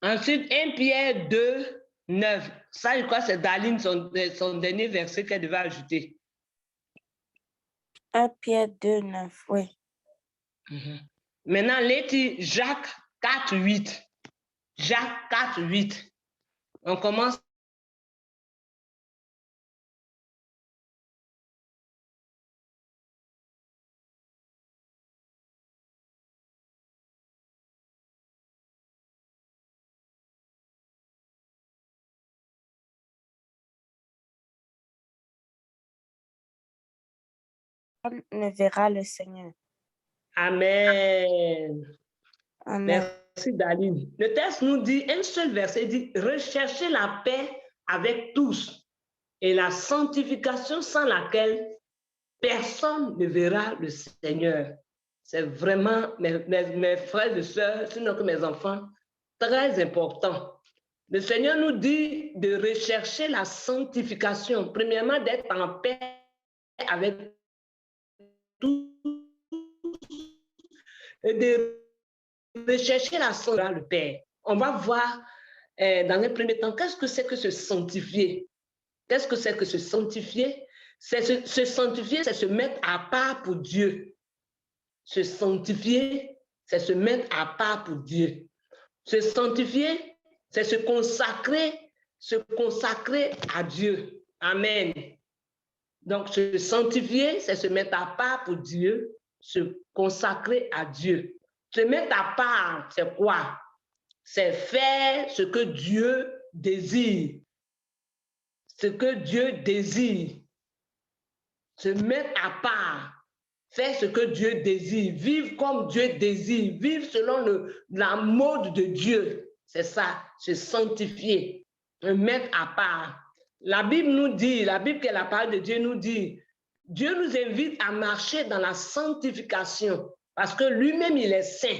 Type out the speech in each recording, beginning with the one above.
Ensuite, 1 Pierre 2, 9. Ça, je crois que c'est Daline, son dernier verset qu'elle devait ajouter. 1 Pierre 2, 9, oui. Maintenant, let's Jacques 4, 8. Jacques 4, 8. On commence. Ne verra le Seigneur. Amen. Amen. Merci, Daline. Le texte nous dit, un seul verset dit, recherchez la paix avec tous et la sanctification sans laquelle personne ne verra le Seigneur. C'est vraiment, mes frères et sœurs, sinon que mes enfants, très important. Le Seigneur nous dit de rechercher la sanctification. Premièrement, d'être en paix avec tous et de rechercher la sanctification dans le Père. On va voir dans un premier temps, qu'est-ce que c'est que se sanctifier? Qu'est-ce que c'est que se sanctifier? Se sanctifier, c'est se mettre à part pour Dieu. Se sanctifier, c'est se mettre à part pour Dieu. Se sanctifier, c'est se consacrer à Dieu. Amen. Donc, se sanctifier, c'est se mettre à part pour Dieu, se consacrer à Dieu. Se mettre à part, c'est quoi? C'est faire ce que Dieu désire. Ce que Dieu désire. Se mettre à part. Faire ce que Dieu désire. Vivre comme Dieu désire. Vivre selon la mode de Dieu. C'est ça, se sanctifier. Se mettre à part. La Bible nous dit, la Bible qui est la parole de Dieu nous dit, Dieu nous invite à marcher dans la sanctification parce que lui-même, il est saint.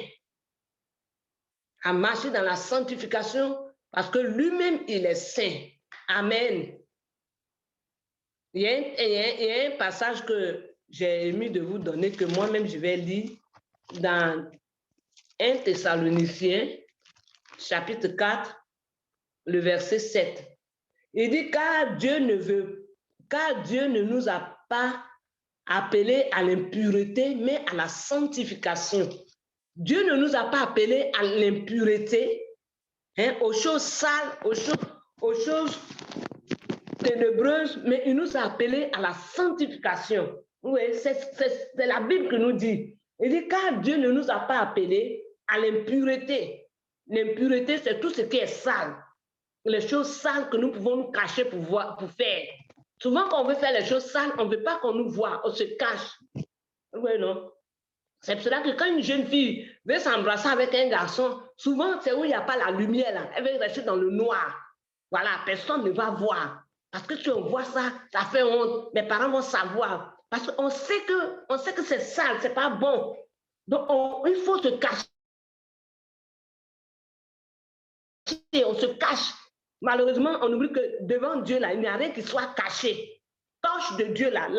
À marcher dans la sanctification parce que lui-même, il est saint. Amen. Il y a un passage que j'ai aimé de vous donner, que moi-même, je vais lire dans 1 Thessaloniciens, chapitre 4, le verset 7. Il dit, car Dieu ne nous a pas appelés à l'impureté, mais à la sanctification. Dieu ne nous a pas appelés à l'impureté, aux choses sales, aux choses ténébreuses, mais il nous a appelés à la sanctification. Oui, c'est la Bible qui nous dit. Il dit, car Dieu ne nous a pas appelés à l'impureté. L'impureté, c'est tout ce qui est sale. Les choses sales que nous pouvons nous cacher pour faire. Souvent, quand on veut faire les choses sales, on ne veut pas qu'on nous voit, on se cache. Oui, non? C'est pour cela que quand une jeune fille veut s'embrasser avec un garçon, souvent, c'est où il n'y a pas la lumière, là. Elle veut rester dans le noir. Voilà, personne ne va voir. Parce que si on voit ça, ça fait honte. Mes parents vont savoir. Parce qu'on sait que c'est sale, c'est pas bon. Donc, il faut se cacher. On se cache. Malheureusement, on oublie que devant Dieu, là, il n'y a rien qui soit caché. Torche de Dieu, là,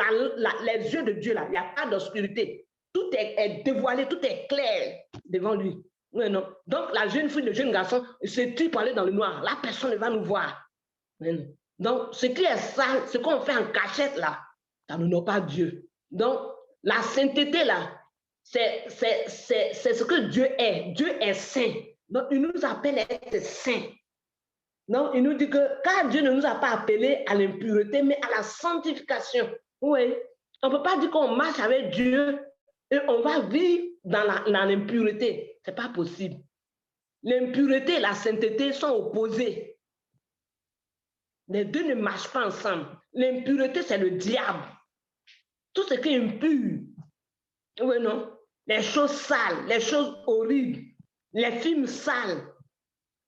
les yeux de Dieu, là, il n'y a pas d'obscurité. Tout est dévoilé, tout est clair devant lui. Oui, non. Donc, la jeune fille, le jeune garçon, se tue pour aller dans le noir. Là, personne ne va nous voir. Oui, donc, ce qui est sale, ce qu'on fait en cachette, là, ça n'honore pas Dieu. Donc, la sainteté, là, c'est ce que Dieu est. Dieu est saint. Donc, il nous appelle à être saints. Donc, il nous dit que car Dieu ne nous a pas appelés à l'impureté, mais à la sanctification. Oui, on ne peut pas dire qu'on marche avec Dieu et on va vivre dans l'impureté. Ce n'est pas possible. L'impureté et la sainteté sont opposées. Les deux ne marchent pas ensemble. L'impureté, c'est le diable. Tout ce qui est impur. Oui, non? Les choses sales, les choses horribles, les films sales,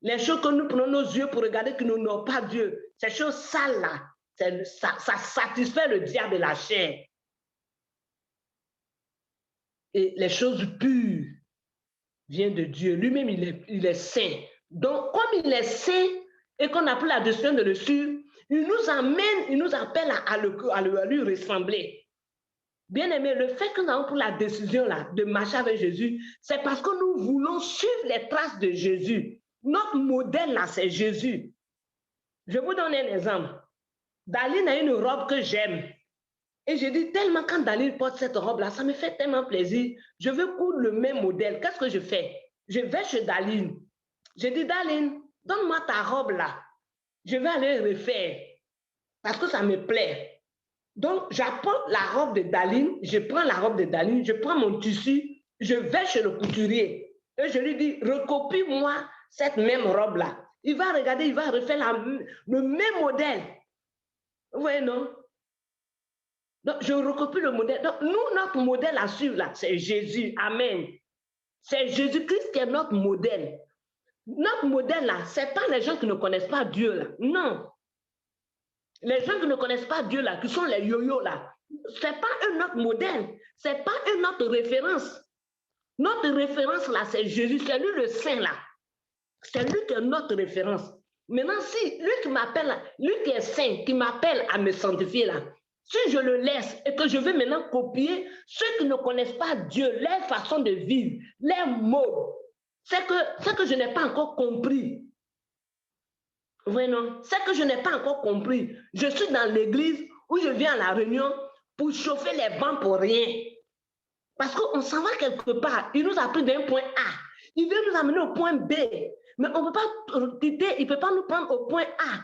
les choses que nous prenons nos yeux pour regarder qui n'honorent pas Dieu. Ces choses sales-là, ça satisfait le diable et la chair. Et les choses pures viennent de Dieu. Lui-même, il est saint. Donc, comme il est saint et qu'on a pris la décision de le suivre, il nous amène, il nous appelle à lui ressembler. Bien aimé, le fait que nous avons pris la décision là, de marcher avec Jésus, c'est parce que nous voulons suivre les traces de Jésus. notre modèle là, c'est Jésus. Je vous donne un exemple. Daline a une robe que j'aime. Et je dis tellement quand Daline porte cette robe-là, ça me fait tellement plaisir. Je veux coudre le même modèle. Qu'est-ce que je fais? Je vais chez Daline. Je dis, Daline, donne-moi ta robe là. Je vais aller refaire parce que ça me plaît. Donc, j'apporte la robe de Daline, je prends la robe de Daline, je prends mon tissu, je vais chez le couturier et je lui dis, recopie-moi cette même robe-là. Il va regarder, il va refaire le même modèle. Oui, non? Donc, je recopie le modèle. Donc, nous, notre modèle à suivre, là, c'est Jésus. Amen. C'est Jésus-Christ qui est notre modèle. Notre modèle, là, ce n'est pas les gens qui ne connaissent pas Dieu, là. Non. Les gens qui ne connaissent pas Dieu, là, qui sont les yo-yo, là, ce n'est pas eux notre modèle. Ce n'est pas eux notre référence. Notre référence, là, c'est Jésus. C'est lui le Saint, là. C'est lui qui est notre référence. Maintenant, si lui qui m'appelle, lui qui est Saint, qui m'appelle à me sanctifier, là, si je le laisse et que je veux maintenant copier ceux qui ne connaissent pas Dieu, leur façon de vivre, leurs mots, c'est que je n'ai pas encore compris. Oui, non, c'est que je n'ai pas encore compris. Je suis dans l'église où je viens à la réunion pour chauffer les bancs pour rien. Parce qu'on s'en va quelque part. Il nous a pris d'un point A. Il veut nous amener au point B. Mais on ne peut pas quitter, il ne peut pas nous prendre au point A.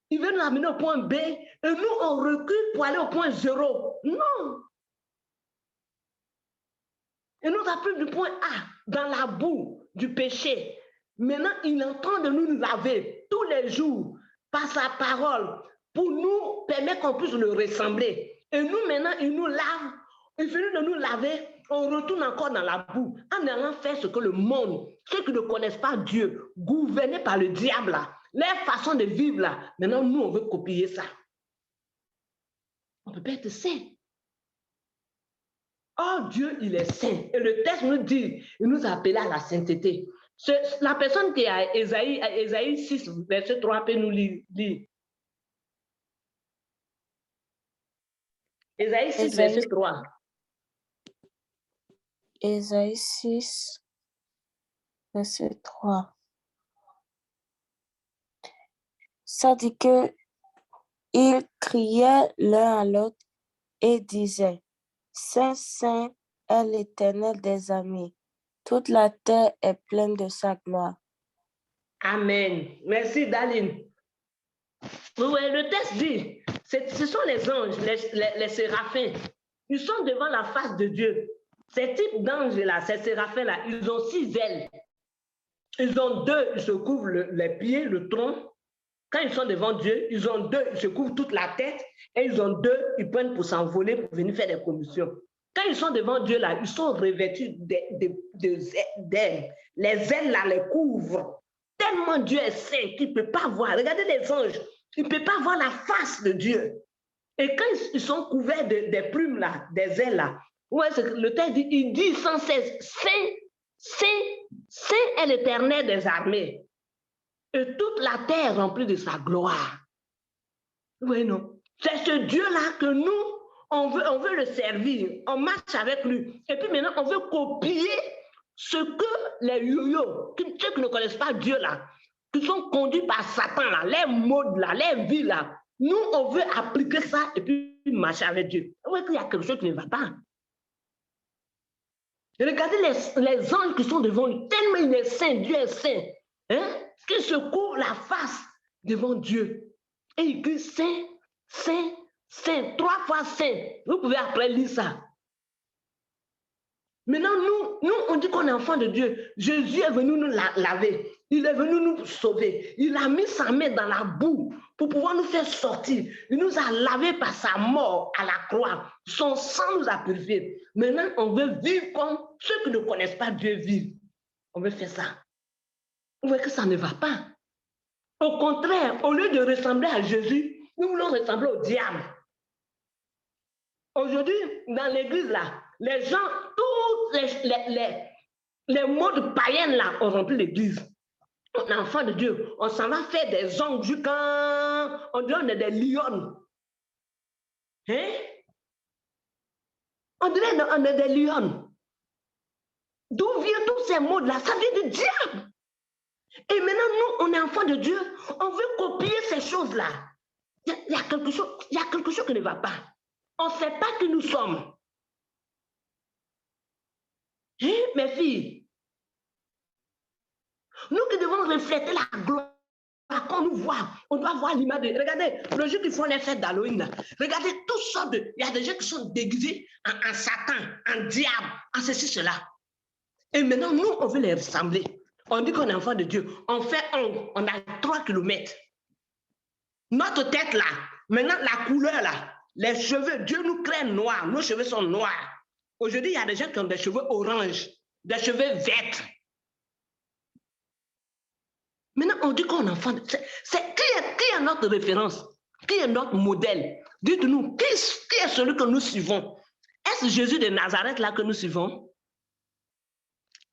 Il veut nous amener au point B et nous, on recule pour aller au point 0. Non. Il nous a pris du point A, dans la boue du péché. Maintenant, il est en train de nous laver tous les jours par sa parole pour nous permettre qu'on puisse le ressembler. Et nous, maintenant, il nous lave. Il finit de nous laver. On retourne encore dans la boue en allant faire ce que le monde, ceux qui ne connaissent pas Dieu, gouvernés par le diable, là, leur façon de vivre, là, maintenant, nous, on veut copier ça. On ne peut pas être saint. Oh, Dieu, il est saint. Et le texte nous dit, il nous appelle à la sainteté. La personne qui est à Ésaïe 6, verset 3, peut nous lire. Ésaïe 6, verset 3. Ésaïe 6, verset 3. Ça dit que ils criaient l'un à l'autre et disaient, Saint, Saint est l'Éternel des armées. Toute la terre est pleine de sa gloire. Amen. Merci, Daline. Oui, le texte dit, ce sont les anges, les séraphins. Ils sont devant la face de Dieu. Ces types d'anges-là, ces séraphins-là, ils ont 6 ailes. Ils ont 2, ils se couvrent les pieds, le tronc. Quand ils sont devant Dieu, ils ont 2, ils se couvrent toute la tête. Et ils ont 2, ils prennent pour s'envoler, pour venir faire des commissions. Quand ils sont devant Dieu, là, ils sont revêtus d'ailes. Les ailes, là, les couvrent. Tellement Dieu est saint qu'il ne peut pas voir. Regardez les anges. Il ne peut pas voir la face de Dieu. Et quand ils sont couverts des plumes, là, des ailes, là, ouais, le texte dit, il dit sans cesse, Saint, Saint, Saint est l'Éternel des armées. Et toute la terre remplie de sa gloire. Oui, non. C'est ce Dieu-là que nous, on veut le servir. On marche avec lui. Et puis maintenant, on veut copier ce que les yo-yo, ceux qui ne connaissent pas Dieu, là, qui sont conduits par Satan, là, les modes, là, les vies, là, nous, on veut appliquer ça et puis marcher avec Dieu. Oui, qu'il y a quelque chose qui ne va pas. Regardez les anges qui sont devant lui, tellement il est saint, Dieu est saint, hein, qu'ils se couvrent la face devant Dieu. Et il dit saint, saint, saint, 3 fois saint. Vous pouvez après lire ça. Maintenant, nous, on dit qu'on est enfant de Dieu. Jésus est venu nous laver. Il est venu nous sauver. Il a mis sa main dans la boue pour pouvoir nous faire sortir. Il nous a lavés par sa mort à la croix. Son sang nous a purifiés. Maintenant, on veut vivre comme ceux qui ne connaissent pas Dieu vivent. On veut faire ça. On voit que ça ne va pas. Au contraire, au lieu de ressembler à Jésus, nous voulons ressembler au diable. Aujourd'hui, dans l'église, là, les gens, tous les modes païens, là, ont rempli l'église. On est enfant de Dieu. On s'en va faire des ongles quand on dit on est des lions. Hein? On dirait on est des lions. D'où viennent tous ces modes-là? Ça vient du diable. Et maintenant, nous, on est enfants de Dieu. On veut copier ces choses-là. Il y a quelque chose qui ne va pas. On ne sait pas qui nous sommes. Hein, mes filles, nous qui devons refléter la gloire qu'on nous voit, on doit voir l'image de... Regardez, le jour qu'ils font les fêtes d'Halloween, regardez toutes sortes de... Il y a des gens qui sont déguisés en Satan, en diable, en ceci, cela. Et maintenant, nous, on veut les ressembler. On dit qu'on est enfant de Dieu. On fait on a 3 kilomètres. Notre tête là, maintenant la couleur là, les cheveux, Dieu nous crée noirs, nos cheveux sont noirs. Aujourd'hui, il y a des gens qui ont des cheveux orange, des cheveux verts. Maintenant, on dit qu'on est enfant de... qui est notre référence? Qui est notre modèle? Dites-nous, qui est celui que nous suivons? Est-ce Jésus de Nazareth là que nous suivons?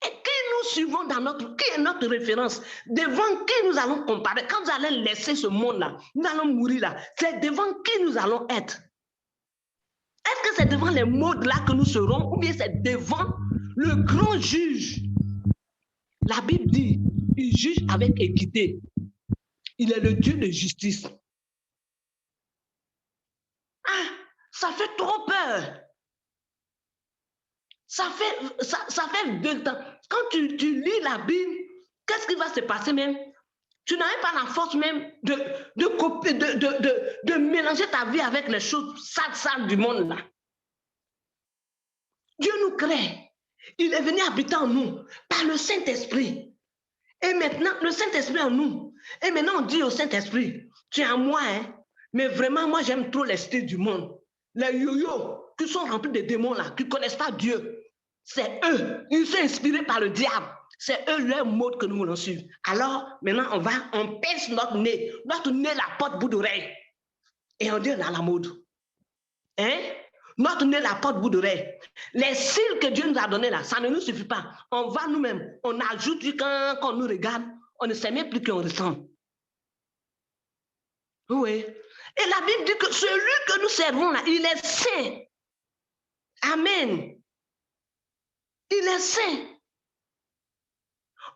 Et qui nous suivons dans notre... Qui est notre référence? Devant qui nous allons comparer? Quand vous allez laisser ce monde-là, nous allons mourir là. C'est devant qui nous allons être? Est-ce que c'est devant les modes là que nous serons? Ou bien c'est devant le grand juge? La Bible dit, il juge avec équité. Il est le Dieu de justice. Ah, ça fait trop peur. Ça fait 2 ans. Quand tu lis la Bible, qu'est-ce qui va se passer même? Tu n'as pas la force même de mélanger ta vie avec les choses sales du monde là. Dieu nous crée. Il est venu habiter en nous par le Saint-Esprit. Et maintenant, le Saint-Esprit en nous. Et maintenant, on dit au Saint-Esprit, tu es en moi, hein? Mais vraiment, moi, j'aime trop les styles du monde. Les yo-yo qui sont remplis de démons là, qui ne connaissent pas Dieu. C'est eux. Ils sont inspirés par le diable. C'est eux leur mode que nous voulons suivre. Alors, maintenant, on pèse notre nez. Notre nez, la porte bout d'oreille. Et on dit, on a la mode. Hein? Notre nez, la porte bout d'oreille. Les cils que Dieu nous a donnés là, ça ne nous suffit pas. On va nous-mêmes, on ajoute quand on nous regarde, on ne sait même plus qu'on ressemble. Oui. Et la Bible dit que celui que nous servons là, il est saint. Amen. Il est saint.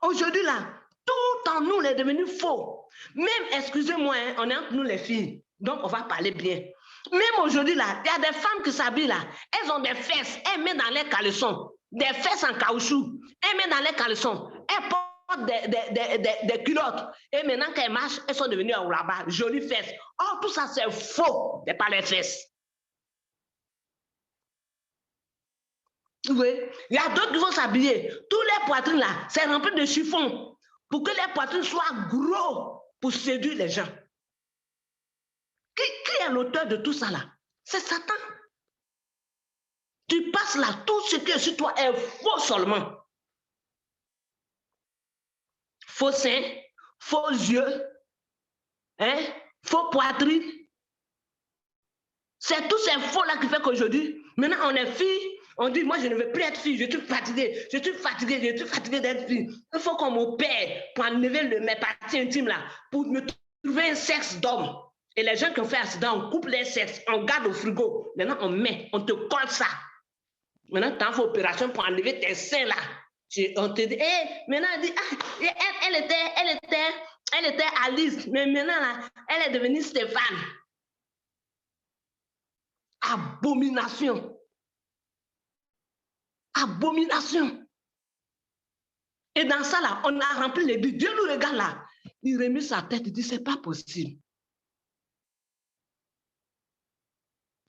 Aujourd'hui là, tout en nous est devenu faux. Même, excusez-moi, hein, on est entre nous les filles, donc on va parler bien. Même aujourd'hui là, il y a des femmes qui s'habillent là, elles ont des fesses, elles mettent dans les caleçons, des fesses en caoutchouc, elles mettent dans les caleçons, elles portent des culottes. Et maintenant qu'elles marchent, elles sont devenues au rabat, jolies fesses. Oh, tout ça c'est faux, c'est pas les fesses. Oui, il y a d'autres qui vont s'habiller. Tous les poitrines là, c'est rempli de chiffons pour que les poitrines soient gros pour séduire les gens. Qui est l'auteur de tout ça là? C'est Satan. Tu passes là, tout ce qui est sur toi est faux seulement. Faux seins, faux yeux, hein? Faux poitrine. C'est tous ces faux là qui fait qu'aujourd'hui, maintenant on est fille. On dit, moi, je ne veux plus être fille, je suis fatiguée d'être fille. Il faut qu'on m'opère pour enlever mes parties intimes là, pour me trouver un sexe d'homme. Et les gens qui ont fait accident, on coupe les sexes, on garde au frigo. Maintenant, on te colle ça. Maintenant, tu as fait opération pour enlever tes seins là. On te dit, maintenant, elle dit, elle était Alice, mais maintenant, là, elle est devenue Stéphane. Abomination. Abomination. Et dans ça, là, on a rempli les billes. Dieu nous regarde là. Il remet sa tête, il dit, c'est pas possible.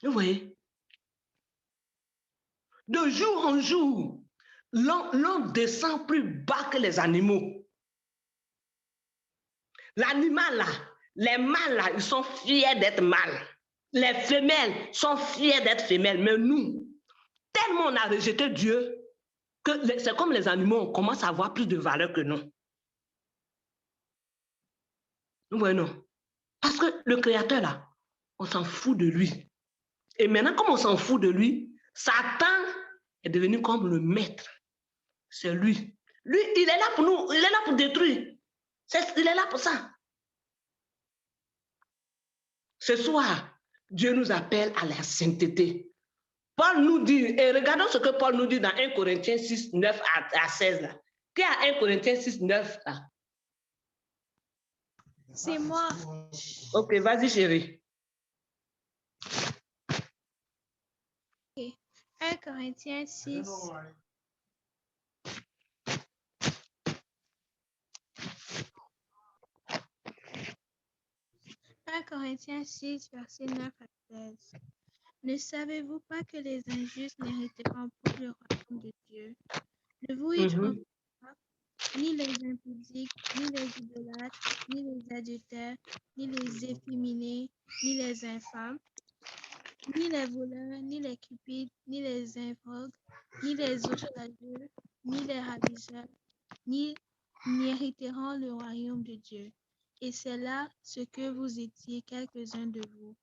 Vous voyez? De jour en jour, l'homme descend plus bas que les animaux. L'animal là, les mâles là, ils sont fiers d'être mâles. Les femelles sont fiers d'être femelles. Mais nous, tellement on a rejeté Dieu, que c'est comme les animaux, on commence à avoir plus de valeur que nous. Oui, non. Parce que le Créateur là, on s'en fout de lui. Et maintenant, comme on s'en fout de lui, Satan est devenu comme le maître. C'est lui. Lui, il est là pour nous, il est là pour détruire. Il est là pour ça. Ce soir, Dieu nous appelle à la sainteté. Paul nous dit, et regardons ce que Paul nous dit dans 1 Corinthiens 6, 9 à 16. Là. Qui a 1 Corinthiens 6, 9 là? C'est moi. Ok, vas-y, chérie. 1 Corinthiens 6. 1 Corinthiens 6, versets 9 à 16. Ne savez-vous pas que les injustes n'hériteront pas le royaume de Dieu? Ne vous y trompez pas, ni les impudiques, ni les idolâtres, ni les adultères, ni les efféminés, ni les infâmes, ni les voleurs, ni les cupides, ni les ivrogues, ni les outrageux, ni les ravisseurs, n'hériteront le royaume de Dieu. Et c'est là ce que vous étiez quelques-uns de vous.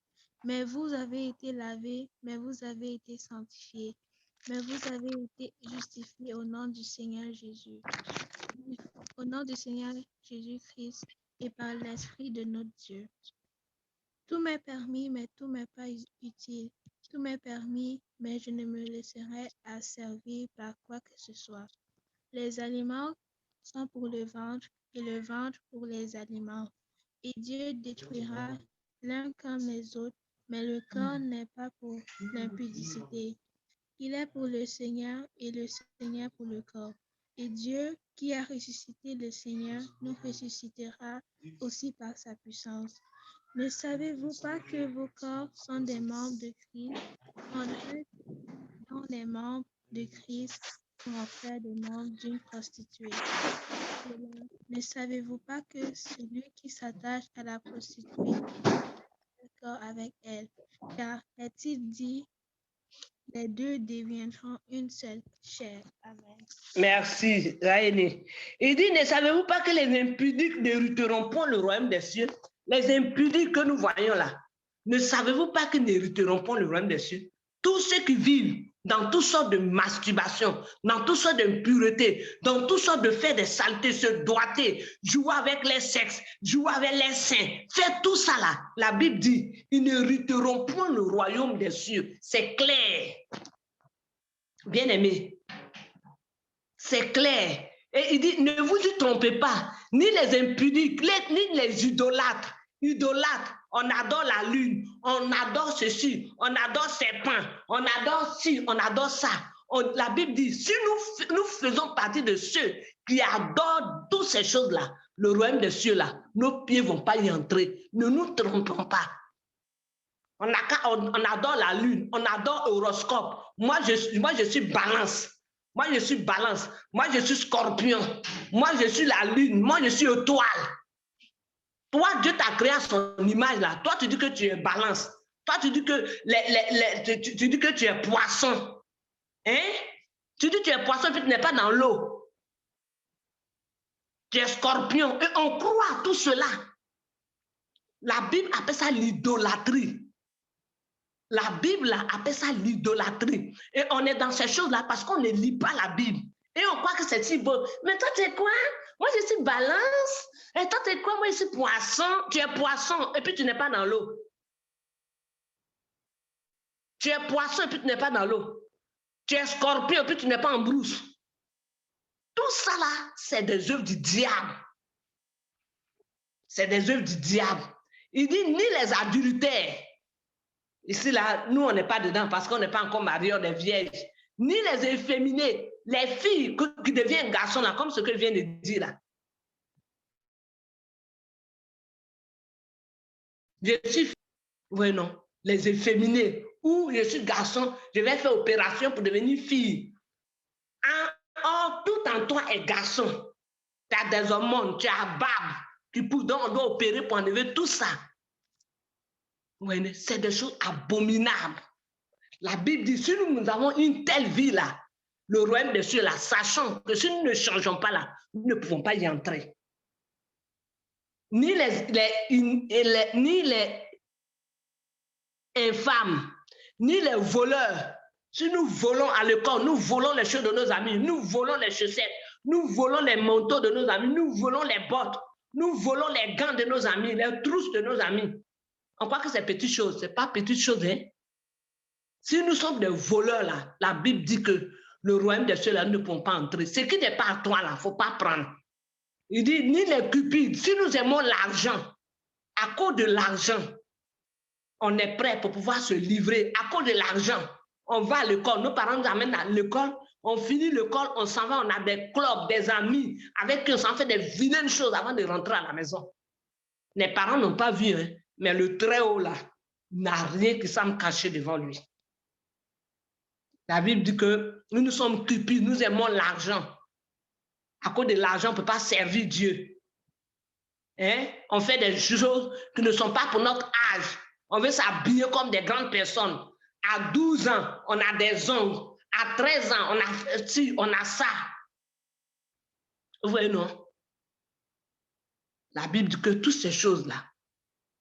Mais vous avez été lavés, mais vous avez été sanctifiés, mais vous avez été justifiés au nom du Seigneur Jésus, au nom du Seigneur Jésus-Christ et par l'Esprit de notre Dieu. Tout m'est permis, mais tout m'est pas utile. Tout m'est permis, mais je ne me laisserai asservir par quoi que ce soit. Les aliments sont pour le ventre et le ventre pour les aliments. Et Dieu détruira l'un comme les autres, mais le corps n'est pas pour l'impudicité. Il est pour le Seigneur et le Seigneur pour le corps. Et Dieu, qui a ressuscité le Seigneur, nous ressuscitera aussi par sa puissance. Ne savez-vous pas que vos corps sont des membres de Christ? Dont les membres de Christ sont en fait des membres d'une prostituée. Ne savez-vous pas que celui qui s'attache à la prostituée est d'accord avec elle? Car est-il dit, les deux deviendront une seule chair. Amen. Merci, Raïné. Il dit, ne savez-vous pas que les impudiques n'hériteront pas le royaume des cieux? Les impudiques que nous voyons là, ne savez-vous pas qu'ils n'hériteront pas le royaume des cieux? Tous ceux qui vivent dans toutes sortes de masturbation, dans toutes sortes d'impuretés, dans toutes sortes de faits de saleté, se doiter, jouer avec les sexes, jouer avec les seins, faire tout ça là. La Bible dit, ils n'hériteront point le royaume des cieux. C'est clair. Bien aimé. C'est clair. Et il dit, ne vous y trompez pas, ni les impudiques, ni les idolâtres. Idolâtres, on adore la lune, on adore ceci, on adore serpent, on adore ci, on adore ça. La Bible dit, si nous faisons partie de ceux qui adorent toutes ces choses-là, le royaume des cieux-là, nos pieds ne vont pas y entrer. Ne nous trompons pas. On adore la lune, on adore l'horoscope. Moi, je suis balance. Moi, je suis balance. Moi, je suis scorpion. Moi, je suis la lune. Moi, je suis étoile. Toi, Dieu t'a créé à son image là. Toi, tu dis que tu es balance. Toi, tu dis que, tu dis que tu es poisson. Hein? Tu dis que tu es poisson et puis tu n'es pas dans l'eau. Tu es scorpion. Et on croit à tout cela. La Bible appelle ça l'idolâtrie. La Bible appelle ça l'idolâtrie. Et on est dans ces choses-là parce qu'on ne lit pas la Bible. Et on croit que c'est si beau. Mais toi, tu es quoi? Moi, je suis balance. Et toi, tu es quoi? Moi, je suis poisson. Tu es poisson et puis tu n'es pas dans l'eau. Tu es poisson et puis tu n'es pas dans l'eau. Tu es scorpion et puis tu n'es pas en brousse. Tout ça là, c'est des œuvres du diable. C'est des œuvres du diable. Il dit ni les adultères. Ici, là, nous, on n'est pas dedans parce qu'on n'est pas encore mariés, on est vierges. Ni les efféminés, les filles qui deviennent garçons, là, comme ce que je viens de dire là. Je suis fille, oui, non, les efféminés, ou je suis garçon, je vais faire opération pour devenir fille. Tout en toi est garçon. Tu as des hormones, tu as barbe, qui pousse, donc on doit opérer pour enlever tout ça. C'est des choses abominables. La Bible dit, si nous avons une telle vie là, le royaume des cieux là, sachant que si nous ne changeons pas là, nous ne pouvons pas y entrer. Ni les infâmes, ni les voleurs. Si nous volons à l'école, nous volons les choses de nos amis, nous volons les chaussettes, nous volons les manteaux de nos amis, nous volons les bottes, nous volons les gants de nos amis, les trousses de nos amis. On croit que c'est petite chose, ce n'est pas petite chose. Hein? Si nous sommes des voleurs, là, la Bible dit que le royaume des cieux, là, nous ne pouvons pas entrer. Ce qui n'est pas à toi, là, il ne faut pas prendre. Il dit, ni les cupides, si nous aimons l'argent, à cause de l'argent, on est prêt pour pouvoir se livrer. À cause de l'argent, on va à l'école. Nos parents nous amènent à l'école. On finit l'école, on s'en va, on a des clubs, des amis avec qui on s'en fait des vilaines choses avant de rentrer à la maison. Les parents n'ont pas vu, hein, mais le Très-Haut là n'a rien qui semble cacher devant lui. La Bible dit que nous sommes cupides, nous aimons l'argent. À cause de l'argent, on ne peut pas servir Dieu. Hein? On fait des choses qui ne sont pas pour notre âge. On veut s'habiller comme des grandes personnes. À 12 ans, on a des ongles. À 13 ans, on a ça. Vous voyez, non? La Bible dit que toutes ces choses-là,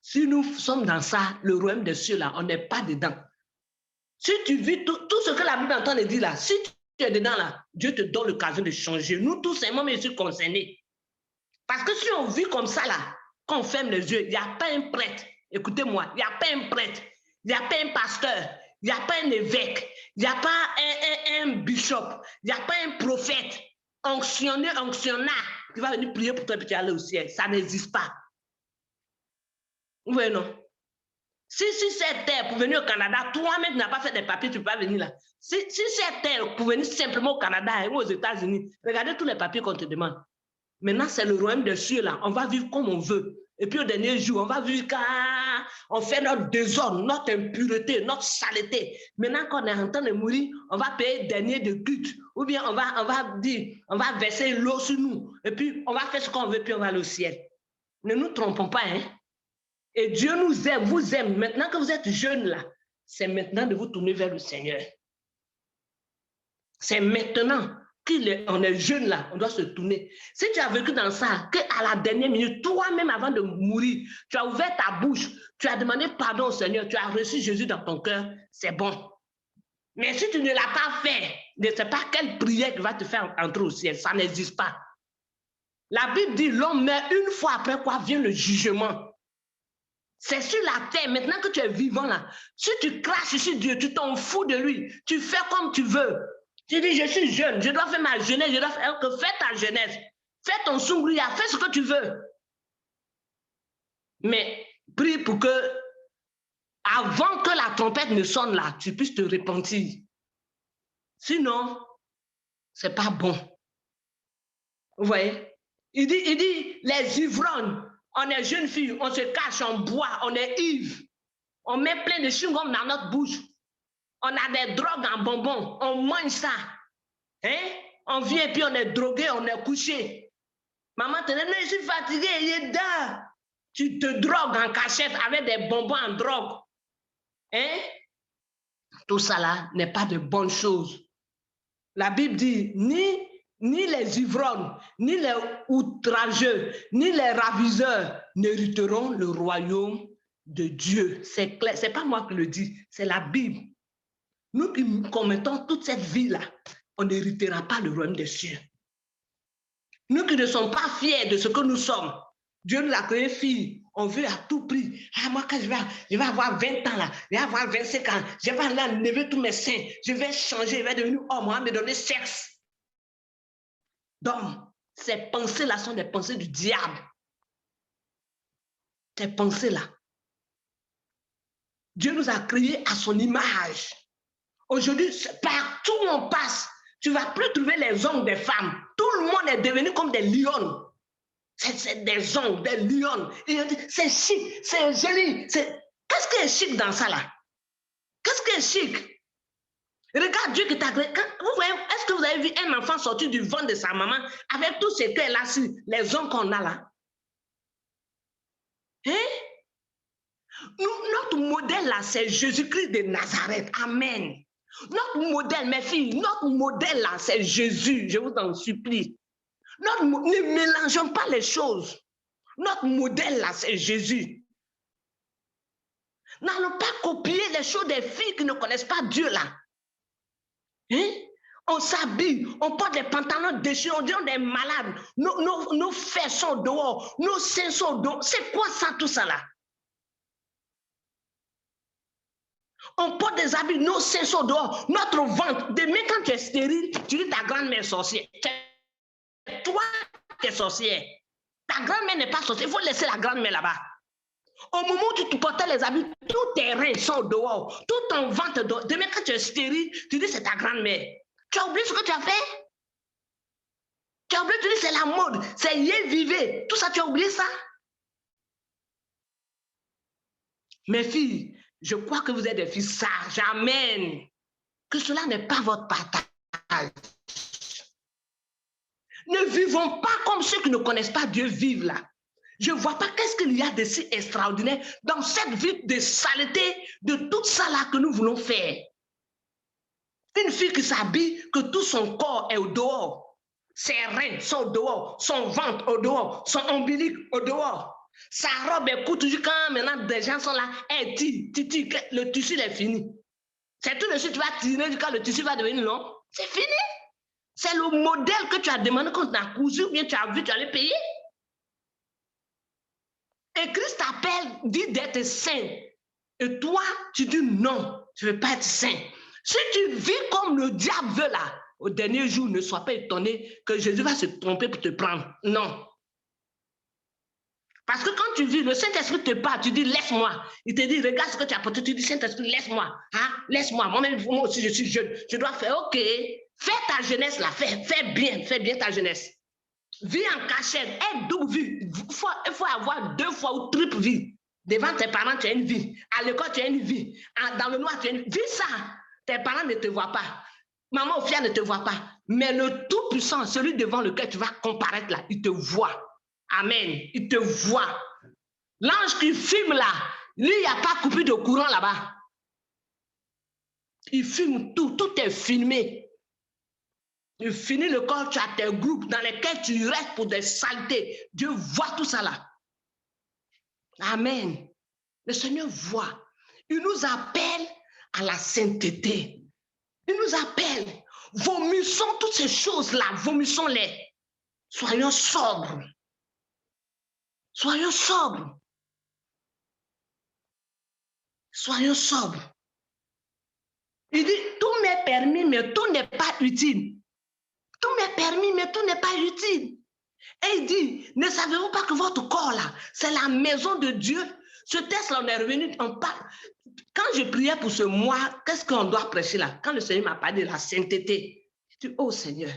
si nous sommes dans ça, le royaume des cieux, là, on n'est pas dedans. Si tu vis tout ce que la Bible est en train de dire là, si tu es dedans là, Dieu te donne l'occasion de changer. Nous tous, c'est moi, je suis concerné. Parce que si on vit comme ça là, quand on ferme les yeux, il n'y a pas un prêtre. Écoutez-moi, il n'y a pas un prêtre, il n'y a pas un pasteur, il n'y a pas un évêque, il n'y a pas un bishop, il n'y a pas un prophète onctionnaire qui va venir prier pour toi et puis tu vas aller au ciel. Ça n'existe pas. Oui, non. Si c'est terre pour venir au Canada, toi-même tu n'as pas fait des papiers, tu ne peux pas venir là. Si c'est terre pour venir simplement au Canada ou aux États-Unis, regardez tous les papiers qu'on te demande. Maintenant, c'est le royaume des cieux là. On va vivre comme on veut. Et puis au dernier jour, on va vivre quand on fait notre désordre, notre impureté, notre saleté. Maintenant qu'on est en train de mourir, on va payer le dernier de culte. Ou bien on va verser l'eau sur nous. Et puis on va faire ce qu'on veut, puis on va aller au ciel. Ne nous trompons pas, hein. Et Dieu nous aime, vous aime. Maintenant que vous êtes jeunes là, c'est maintenant de vous tourner vers le Seigneur. C'est maintenant qu'on est jeune là, on doit se tourner. Si tu as vécu dans ça, qu'à la dernière minute, toi-même avant de mourir, tu as ouvert ta bouche, tu as demandé pardon au Seigneur, tu as reçu Jésus dans ton cœur, c'est bon. Mais si tu ne l'as pas fait, ne sais pas quelle prière qui va te faire entrer au ciel, ça n'existe pas. La Bible dit, l'homme meurt une fois après quoi vient le jugement. C'est sur la terre, maintenant que tu es vivant là, si tu craches sur Dieu, tu t'en fous de lui, tu fais comme tu veux. Tu dis, je suis jeune, je dois faire ma jeunesse, je dois faire que fais ta jeunesse, fais ton sungria, fais ce que tu veux. Mais prie pour que, avant que la trompette ne sonne là, tu puisses te repentir. Sinon, c'est pas bon. Vous voyez? Il dit, les ivrognes, on est jeune fille, on se cache, on boit, on est ivre. On met plein de chewing-gum dans notre bouche. On a des drogues en bonbons, on mange ça. Hein? On vient et puis on est drogué, on est couché. Maman te dit, non, je suis fatigué, il est dedans. Tu te drogues en cachette avec des bonbons en drogue. Hein? Tout ça là n'est pas de bonnes choses. La Bible dit, ni les ivrognes, ni les outrageux, ni les raviseurs n'hériteront le royaume de Dieu. C'est clair, c'est pas moi qui le dis, c'est la Bible. Nous qui commettons toute cette vie-là, on n'héritera pas le royaume des cieux. Nous qui ne sommes pas fiers de ce que nous sommes, Dieu nous a créé filles, on veut à tout prix. Ah, moi, quand je vais avoir 20 ans là, je vais avoir 25 ans, je vais enlever tous mes seins, je vais changer, je vais devenir homme, on va me donner sexe. Donc, ces pensées-là sont des pensées du diable. Ces pensées-là. Dieu nous a créés à son image. Aujourd'hui, partout où on passe, tu ne vas plus trouver les ongles des femmes. Tout le monde est devenu comme des lions. C'est des ongles, des lions. C'est chic, c'est joli. Qu'est-ce qui est chic dans ça là? Qu'est-ce qui est chic? Regarde Dieu qui t'a créé. Vous voyez, est-ce que vous avez vu un enfant sortir du ventre de sa maman avec tout ce qu'elle a sur les ongles qu'on a là? Hein? Notre modèle là, c'est Jésus-Christ de Nazareth. Amen. Notre modèle, mes filles, notre modèle là, c'est Jésus. Je vous en supplie. Ne mélangeons pas les choses. Notre modèle là, c'est Jésus. N'allons pas copier les choses des filles qui ne connaissent pas Dieu là. Hein? On s'habille, on porte des pantalons déchirés, on dit on est malade. Nos fesses sont dehors, nos seins sont dehors. C'est quoi ça, tout ça là? On porte des habits, nos seins sont dehors, notre ventre. Demain, quand tu es stérile, tu dis ta grand-mère sorcière. Toi, tu es sorcière. Ta grand-mère n'est pas sorcière. Il faut laisser la grand-mère là-bas. Au moment où tu te portais les habits, tous tes reins sont dehors, tout ton ventre dehors. Demain, quand tu es stérile, tu dis c'est ta grand-mère. Tu as oublié ce que tu as fait? Tu as oublié, tu dis c'est la mode, c'est y vivre. Tout ça, tu as oublié ça? Mes filles, je crois que vous êtes des filles sages. Amen. Que cela n'est pas votre partage. Ne vivons pas comme ceux qui ne connaissent pas Dieu vivent là. Je ne vois pas qu'est-ce qu'il y a de si extraordinaire dans cette vie de saleté, de tout ça là que nous voulons faire. Une fille qui s'habille, que tout son corps est au dehors. Ses reins sont au dehors, son ventre au dehors, son ombilic au dehors. Sa robe est courte, toujours quand maintenant des gens sont là, hey, le tissu est fini. C'est tout de suite, tu vas tirer quand le tissu va devenir long. C'est fini. C'est le modèle que tu as demandé quand tu as cousu, ou bien tu as vu, tu allais payer. Et Christ t'appelle, dit d'être saint. Et toi, tu dis non, tu ne veux pas être saint. Si tu vis comme le diable veut là, au dernier jour, ne sois pas étonné que Jésus va se tromper pour te prendre. Non. Parce que quand tu vis, le Saint-Esprit te parle, tu dis laisse-moi. Il te dit regarde ce que tu as porté, tu dis Saint-Esprit laisse-moi. Hein? Laisse-moi. Moi-même, moi aussi, je suis jeune. Je dois faire, ok. Fais ta jeunesse là, fais bien ta jeunesse. Vis en cachette, aie double vie. Il faut avoir 2 fois ou triple vie. Devant tes parents, tu as une vie. À l'école, tu as une vie. Dans le noir, tu as une vie. Vis ça. Tes parents ne te voient pas. Maman ou fille ne te voit pas. Mais le Tout-Puissant, celui devant lequel tu vas comparaître là, il te voit. Amen. Il te voit. L'ange qui filme là, lui, il n'y a pas coupé de courant là-bas. Il filme tout. Tout est filmé. Tu finis le corps, tu as tes groupes dans lesquels tu restes pour des saletés. Dieu voit tout ça là. Amen. Le Seigneur voit. Il nous appelle à la sainteté. Il nous appelle. Vomissons toutes ces choses-là. Vomissons-les. Soyons sobres. Soyons sobres. Soyons sobres. Il dit, tout m'est permis, mais tout n'est pas utile. Tout m'est permis, mais tout n'est pas utile. Et il dit, ne savez-vous pas que votre corps là, c'est la maison de Dieu? Ce texte-là, on est revenu, on parle. Quand je priais pour ce mois, qu'est-ce qu'on doit prêcher là? Quand le Seigneur m'a parlé de la sainteté, je dis, oh Seigneur,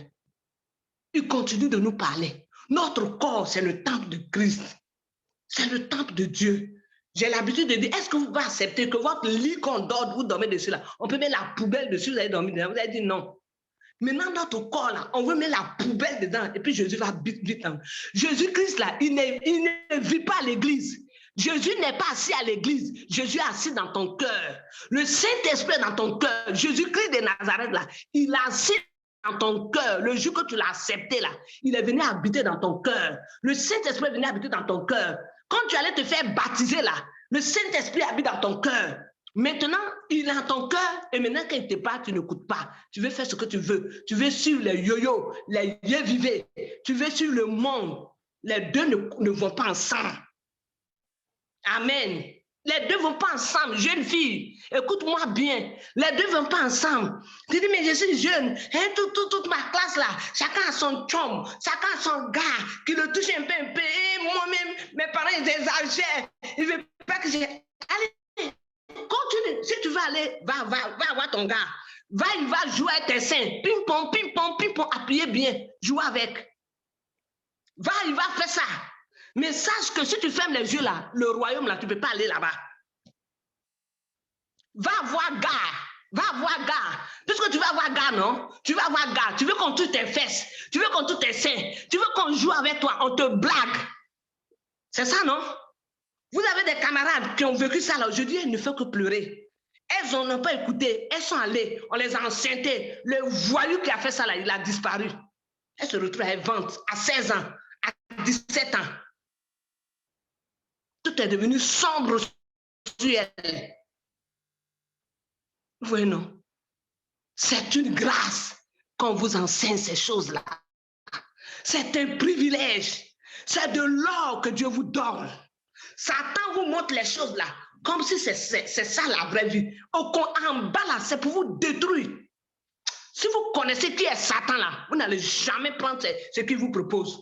il continue de nous parler. Notre corps, c'est le temple de Christ. C'est le temple de Dieu. J'ai l'habitude de dire, est-ce que vous pouvez accepter que votre lit qu'on dort, vous dormez dessus là, on peut mettre la poubelle dessus, vous allez dormir dedans? Vous allez dire non. Maintenant, notre corps là, on veut mettre la poubelle dedans et puis Jésus va vite. Jésus-Christ là, il ne vit pas à l'église. Jésus n'est pas assis à l'église. Jésus est assis dans ton cœur. Le Saint-Esprit est dans ton cœur. Jésus-Christ de Nazareth là, il est assis dans ton cœur. Le jour que tu l'as accepté là, il est venu habiter dans ton cœur. Le Saint-Esprit est venu habiter dans ton cœur. Quand tu allais te faire baptiser là, le Saint-Esprit habite dans ton cœur. Maintenant, il est dans ton cœur et maintenant, quand il te parle, tu n'écoutes pas. Tu veux faire ce que tu veux. Tu veux suivre les yo-yo, les yé-vivés. Tu veux suivre le monde. Les deux ne vont pas ensemble. Amen. Les deux ne vont pas ensemble. Jeune fille, écoute-moi bien. Les deux ne vont pas ensemble. Tu dis, mais je suis jeune. Hein, toute ma classe là, chacun a son chum, chacun a son gars qui le touche un peu. Et moi-même, mes parents, ils exagèrent. Ils ne veulent pas que j'ai... Allez, continue. Si tu veux aller, va voir ton gars. Il va jouer avec tes seins. Ping-pong, appuyez bien. Joue avec. Il va faire ça. Mais sache que si tu fermes les yeux là, le royaume là, tu ne peux pas aller là-bas. Va voir gars. Puisque tu vas voir gars, non? Tu vas voir gars. Tu veux qu'on touche tes fesses. Tu veux qu'on touche tes seins. Tu veux qu'on joue avec toi. On te blague. C'est ça, non? Vous avez des camarades qui ont vécu ça là. Aujourd'hui, elles ne font que pleurer. Elles n'ont pas écouté. Elles sont allées. On les a enceintés. Le voyou qui a fait ça là, il a disparu. Elles se retrouvent à vente à 16 ans, à 17 ans. Tout est devenu sombre sur elle. Oui, non. C'est une grâce qu'on vous enseigne ces choses-là. C'est un privilège. C'est de l'or que Dieu vous donne. Satan vous montre les choses là, comme si c'est ça la vraie vie. En bas là, c'est pour vous détruire. Si vous connaissez qui est Satan là, vous n'allez jamais prendre ce qu'il vous propose.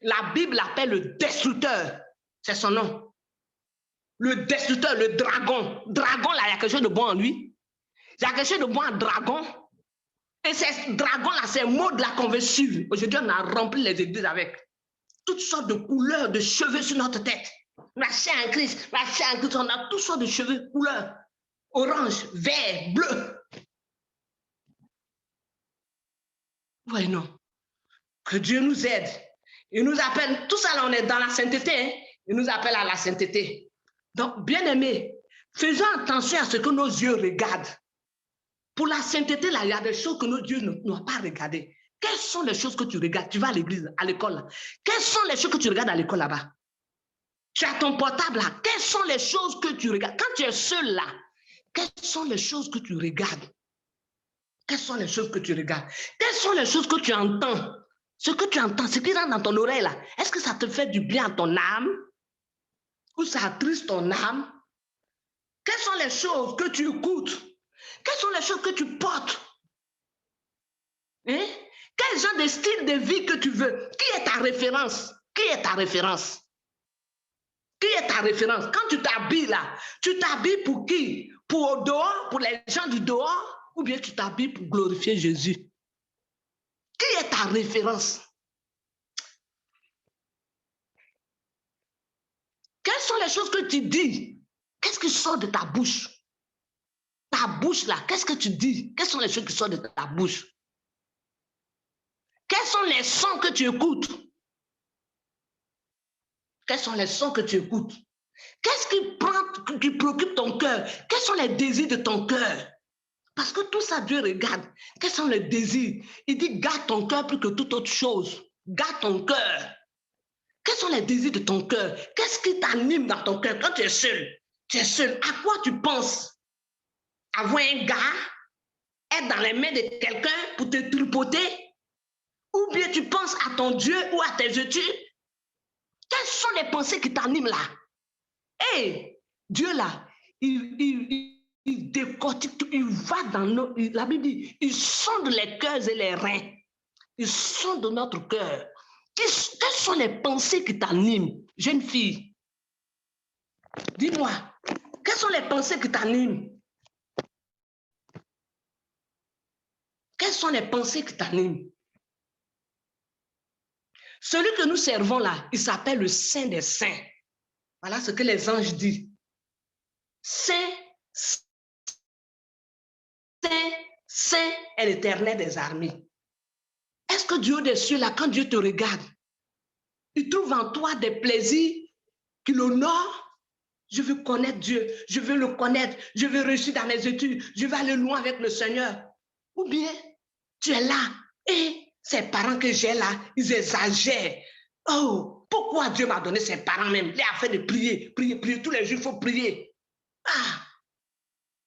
La Bible l'appelle le destructeur. C'est son nom. le destructeur, le dragon. Dragon, là, il y a quelque chose de bon en lui. Il y a quelque chose de bon en dragon. Et ces dragons-là, ces mots de la conversion, aujourd'hui, on a rempli les églises avec toutes sortes de couleurs de cheveux sur notre tête. La chair en Christ, on a toutes sortes de cheveux, couleurs. Orange, vert, bleu. Oui, non. Que Dieu nous aide. Il nous appelle, tout ça là, on est dans la sainteté. Hein? Il nous appelle à la sainteté. Donc, bien aimés, faisons attention à ce que nos yeux regardent. Pour la sainteté, là, il y a des choses que nos yeux n'ont pas regardées. Quelles sont les choses que tu regardes? Tu vas à l'église, à l'école, là. Quelles sont les choses que tu regardes à l'école là-bas? Tu as ton portable là. Quelles sont les choses que tu regardes? Quand tu es seul là, quelles sont les choses que tu regardes? Quelles sont les choses que tu regardes? Quelles sont les choses que tu entends? Ce que tu entends, ce qui rentre dans ton oreille là, est-ce que ça te fait du bien à ton âme? Ou ça attriste ton âme? Quelles sont les choses que tu écoutes? Quelles sont les choses que tu portes? Hein? Quel genre de style de vie que tu veux? Qui est ta référence? Qui est ta référence? Qui est ta référence? Quand tu t'habilles là, tu t'habilles pour qui? Pour au dehors, pour les gens du dehors, ou bien tu t'habilles pour glorifier Jésus? Qui est ta référence? Quelles sont les choses que tu dis? Qu'est-ce qui sort de ta bouche? Ta bouche là, qu'est-ce que tu dis? Quelles sont les choses qui sortent de ta bouche? Quels sont les sons que tu écoutes? Quels sont les sons que tu écoutes? Qu'est-ce qui préoccupe ton cœur? Quels sont les désirs de ton cœur? Parce que tout ça, Dieu regarde. Quels sont les désirs? Il dit, garde ton cœur plus que toute autre chose. Garde ton cœur. Quels sont les désirs de ton cœur? Qu'est-ce qui t'anime dans ton cœur quand tu es seul? Tu es seul. À quoi tu penses? Avoir un gars? Être dans les mains de quelqu'un pour te tripoter? Ou bien tu penses à ton Dieu ou à tes études? Quelles sont les pensées qui t'animent là? Hé, Dieu là, il décortique tout, il va dans nos... La Bible dit, il sonde les cœurs et les reins. Il sonde notre cœur. Quelles sont les pensées qui t'animent, jeune fille? Dis-moi, quelles sont les pensées qui t'animent? Quelles sont les pensées qui t'animent? Celui que nous servons là, il s'appelle le Saint des Saints. Voilà ce que les anges disent. Saint, Saint, Saint est l'Éternel des armées. Est-ce que Dieu des cieux, là, quand Dieu te regarde, il trouve en toi des plaisirs qui l'honorent? Je veux connaître Dieu, je veux le connaître, je veux réussir dans mes études, je veux aller loin avec le Seigneur. Ou bien, tu es là et ces parents que j'ai là, ils exagèrent. Oh, pourquoi Dieu m'a donné ces parents même? Les affaires de prier, prier, prier, tous les jours, il faut prier. Ah,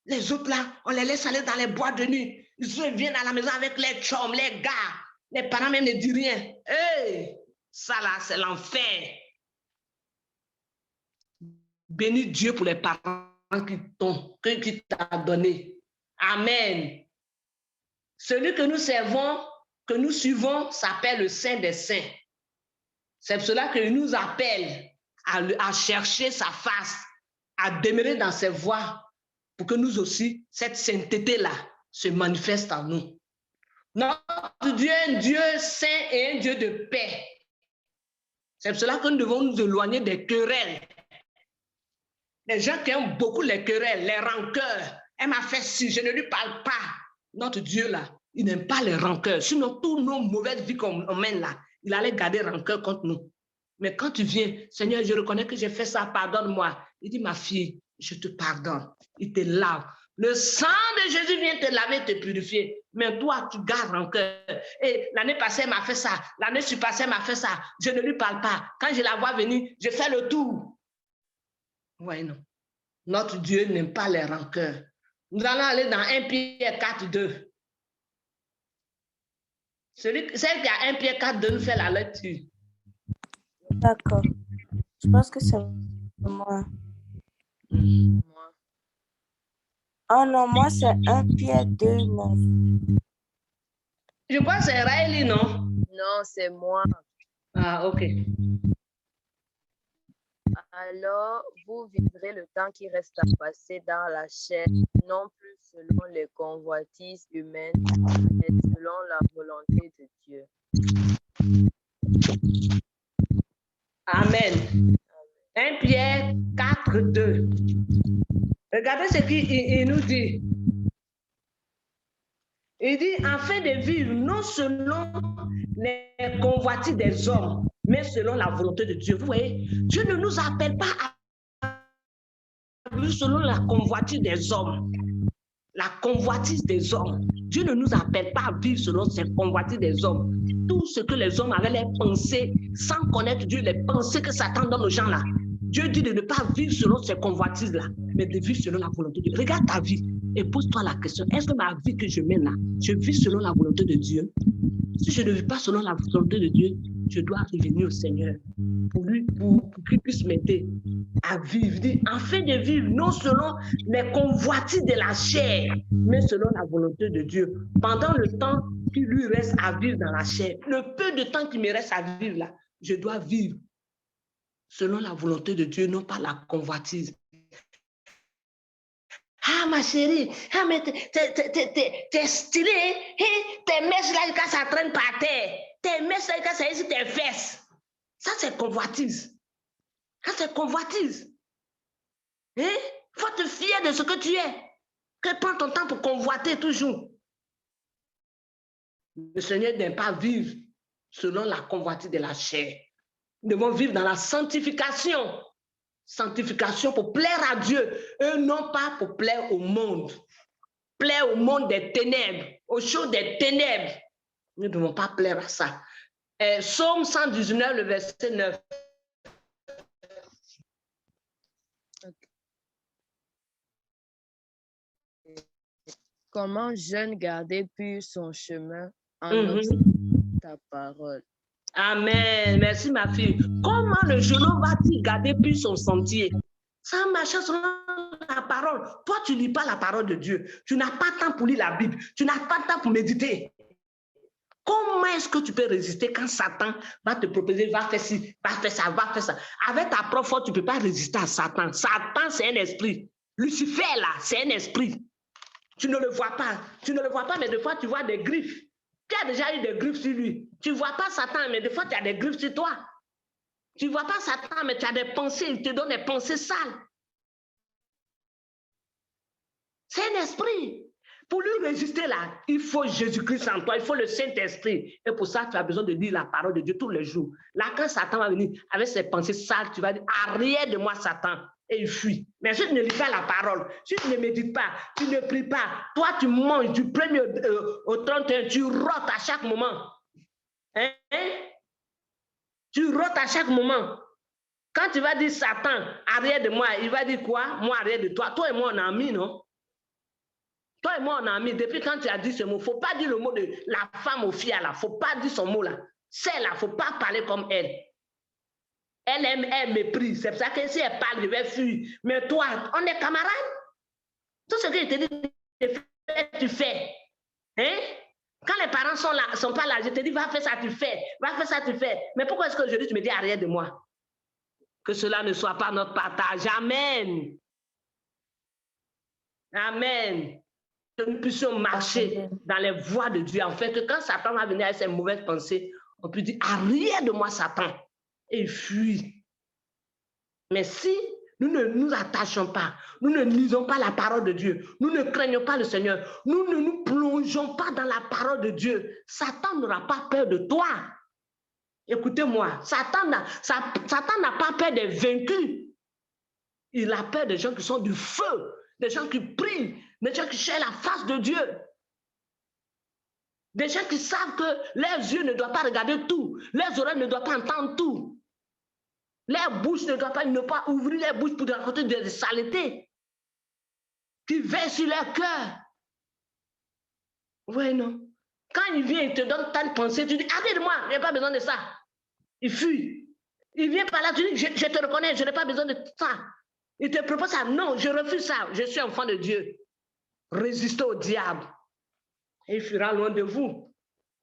les autres là, on les laisse aller dans les boîtes de nuit. Ils viennent à la maison avec les chums, les gars. Les parents même ne disent rien. Hey, ça là, c'est l'enfer. Bénis Dieu pour les parents qui t'a donné. Amen. Celui que nous servons, que nous suivons, s'appelle le Saint des Saints. C'est pour cela qu'il nous appelle à chercher sa face, à demeurer dans ses voies, pour que nous aussi, cette sainteté-là, se manifeste en nous. Notre Dieu est un Dieu saint et un Dieu de paix. C'est pour cela que nous devons nous éloigner des querelles. Les gens qui aiment beaucoup les querelles, les rancœurs. Elle m'a fait ci, je ne lui parle pas. Notre Dieu là, il n'aime pas les rancœurs. Sinon, toutes nos mauvaises vies qu'on mène là, il allait garder rancœur contre nous. Mais quand tu viens, Seigneur, je reconnais que j'ai fait ça, pardonne-moi. Il dit, ma fille, je te pardonne. Il te lave. Le sang de Jésus vient te laver, te purifier. Mais toi, tu gardes rancœur. Et l'année passée, elle m'a fait ça. L'année passée, elle m'a fait ça. Je ne lui parle pas. Quand je la vois venir, je fais le tour. Oui, non. Notre Dieu n'aime pas les rancœurs. Nous allons aller dans 1 Pierre 4, 2. Celle qui a 1 Pierre 4, 2 nous fait la lecture. D'accord. Je pense que c'est moi. Oh non, moi c'est 1 Pierre 2, 9. Je crois que c'est Raëli, non? Non, c'est moi. Ah, ok. Alors, vous vivrez le temps qui reste à passer dans la chair, non plus selon les convoitises humaines, mais selon la volonté de Dieu. Amen. 1 Pierre 4, 2. Regardez ce qu'il nous dit. Il dit, afin de vivre non selon les convoitises des hommes, mais selon la volonté de Dieu. Vous voyez, Dieu ne nous appelle pas à vivre selon la convoitise des hommes. La convoitise des hommes. Dieu ne nous appelle pas à vivre selon ces convoitises des hommes. Tout ce que les hommes avaient les pensées, sans connaître Dieu, les pensées que Satan donne aux gens là. Dieu dit de ne pas vivre selon ces convoitises-là, mais de vivre selon la volonté de Dieu. Regarde ta vie et pose-toi la question, est-ce que ma vie que je mène là, je vis selon la volonté de Dieu? Si je ne vis pas selon la volonté de Dieu, je dois revenir au Seigneur pour qu'il puisse m'aider à vivre. Afin de vivre non selon les convoitises de la chair, mais selon la volonté de Dieu. Pendant le temps qui lui reste à vivre dans la chair, le peu de temps qui me reste à vivre là, je dois vivre selon la volonté de Dieu, non pas la convoitise. Ah, ma chérie, ah, mais t'es stylé, hein? Tes mèches là, quand ça traîne par terre, tes mèches là, quand ça est sur tes fesses. Ça, c'est convoitise. Ça, c'est convoitise. Il faut te fier de ce que tu es. Que prends ton temps pour convoiter toujours. Le Seigneur n'aime pas vivre selon la convoitise de la chair. Nous devons vivre dans la sanctification. Sanctification pour plaire à Dieu et non pas pour plaire au monde. Plaire au monde des ténèbres, aux choses des ténèbres. Nous ne devons pas plaire à ça. Psaume 119, le verset 9. Comment jeune garder pur son chemin en observant ta parole? Amen. Merci, ma fille. Comment le jeune va-t-il garder pur son sentier? Ça marche selon la parole. Toi, tu ne lis pas la parole de Dieu. Tu n'as pas de temps pour lire la Bible. Tu n'as pas de temps pour méditer. Comment est-ce que tu peux résister quand Satan va te proposer, va faire ci, va faire ça, va faire ça? Avec ta propre force, tu ne peux pas résister à Satan. Satan, c'est un esprit. Lucifer, là, c'est un esprit. Tu ne le vois pas. Tu ne le vois pas, mais des fois, tu vois des griffes. Tu as déjà eu des griffes sur lui. Tu ne vois pas Satan, mais des fois, tu as des griffes sur toi. Tu ne vois pas Satan, mais tu as des pensées. Il te donne des pensées sales. C'est un esprit. Pour lui résister là, il faut Jésus-Christ en toi, il faut le Saint-Esprit. Et pour ça, tu as besoin de lire la parole de Dieu tous les jours. Là, quand Satan va venir avec ses pensées sales, tu vas dire, arrière de moi, Satan. Et il fuit. Mais si tu ne lis pas la parole, si tu ne médites pas, tu ne pries pas, toi, tu manges du 1er au 31, tu rotes à chaque moment. Hein? Tu rotes à chaque moment. Quand tu vas dire Satan, arrière de moi, il va dire quoi? Moi, arrière de toi. Toi et moi, on a mis, non? Toi et moi, on a mis. Depuis quand tu as dit ce mot, il ne faut pas dire le mot de la femme aux filles, là. Il ne faut pas dire son mot, là. Celle-là, il ne faut pas parler comme elle. Elle aime, elle méprise. C'est pour ça que si elle parle, je vais fuir. Mais toi, on est camarades. Tout ce que je te dis, tu fais. Hein? Quand les parents sont pas là, je te dis, va faire ça, tu fais. Va faire ça, tu fais. Mais pourquoi est-ce qu'aujourd'hui, tu me dis arrière de moi? Que cela ne soit pas notre partage. Amen. Amen. Que nous puissions marcher dans les voies de Dieu. En fait, que quand Satan va venir avec ses mauvaises pensées, on peut dire, arrière de moi, Satan. Et fuit. Mais si nous ne nous attachons pas, nous ne lisons pas la parole de Dieu, nous ne craignons pas le Seigneur, nous ne nous plongeons pas dans la parole de Dieu, Satan n'aura pas peur de toi. Écoutez-moi, Satan n'a pas peur des vaincus. Il a peur des gens qui sont du feu, des gens qui prient, des gens qui cherchent la face de Dieu. Des gens qui savent que leurs yeux ne doivent pas regarder tout, leurs oreilles ne doivent pas entendre tout. Leurs bouches ne doivent pas ouvrir les bouches pour raconter des saletés qui veillent sur leur cœur. Oui, non. Quand il vient, il te donne tant de pensées, tu dis, arrête de moi, je n'ai pas besoin de ça. Il fuit. Il vient par là, tu dis, je te reconnais, je n'ai pas besoin de ça. Il te propose ça. Non, je refuse ça. Je suis enfant de Dieu. Résistez au diable. Et il fuira loin de vous.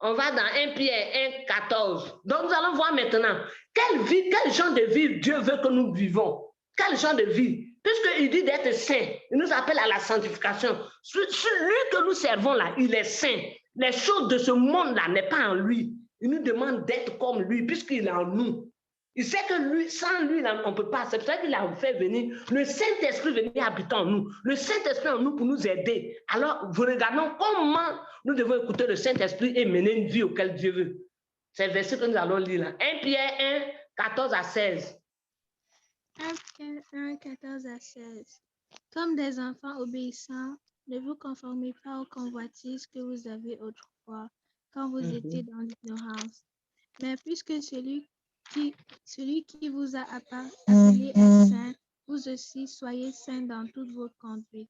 On va dans 1 Pierre 1, 14. Donc, nous allons voir maintenant quelle genre de vie Dieu veut que nous vivons. Quel genre de vie? Puisqu'il dit d'être saint, il nous appelle à la sanctification. Celui que nous servons là, il est saint. Les choses de ce monde-là n'est pas en lui. Il nous demande d'être comme lui, puisqu'il est en nous. Il sait que lui, sans lui, là, on ne peut pas. C'est pour ça qu'il a fait venir le Saint-Esprit venir habiter en nous. Le Saint-Esprit en nous pour nous aider. Alors, vous regardons comment nous devons écouter le Saint-Esprit et mener une vie auquel Dieu veut. C'est le verset que nous allons lire là. 1 Pierre 1, 14 à 16. 1, 14 à 16. Comme des enfants obéissants, ne vous conformez pas aux convoitises que vous avez autrefois, quand vous étiez dans l'ignorance. Mais puisque celui qui vous a appelé est saint, vous aussi soyez saints dans toute votre conduite.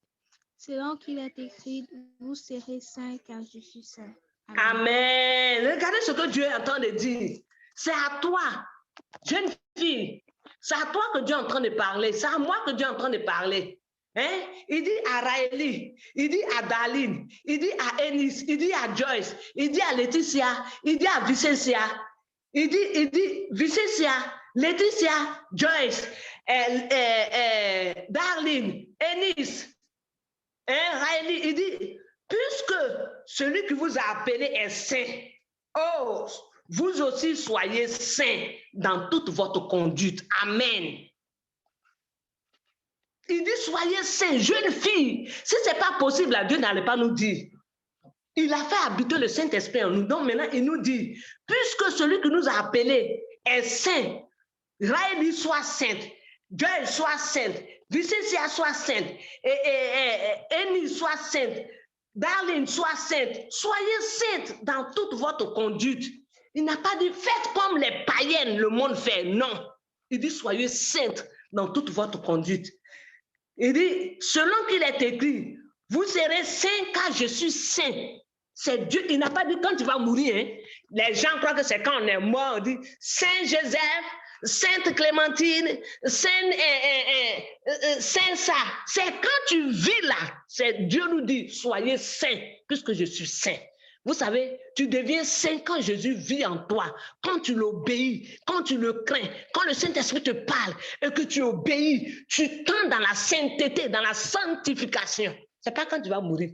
Selon qu'il est écrit, vous serez saints car je suis saint. Amen. Regardez ce que Dieu est en train de dire. C'est à toi, jeune fille. C'est à toi que Dieu est en train de parler. C'est à moi que Dieu est en train de parler. Hein? Il dit à Raëlie, il dit à Daline, il dit à Ennis, il dit à Joyce, il dit à Laetitia, il dit à Vicentia, il dit Vicentia, Laetitia, Joyce, Darlene, Ennis, Raëlie, il dit, puisque celui qui vous a appelé est saint, oh, vous aussi soyez saints dans toute votre conduite. Amen. Il dit, soyez saints, jeune fille. Si ce n'est pas possible, Dieu n'allait pas nous dire. Il a fait habiter le Saint-Esprit en nous. Donc maintenant, il nous dit, puisque celui qui nous a appelés est saint, Raëlie soit sainte, Joël soit sainte, Vicentia soit sainte, Annie soit sainte, Darlene soit sainte. Soyez sainte dans toute votre conduite. Il n'a pas dit, faites comme les païennes, le monde fait. Non. Il dit, soyez saintes dans toute votre conduite. Il dit, selon qu'il est écrit, vous serez saints car je suis saint. C'est Dieu. Il n'a pas dit quand tu vas mourir. Hein. Les gens croient que c'est quand on est mort. On dit, Saint Joseph, Sainte Clémentine, Saint ça. C'est quand tu vis là. C'est Dieu nous dit, soyez saints puisque je suis saint. Vous savez, tu deviens saint quand Jésus vit en toi, quand tu l'obéis, quand tu le crains, quand le Saint-Esprit te parle et que tu obéis, tu tends dans la sainteté, dans la sanctification. Ce n'est pas quand tu vas mourir.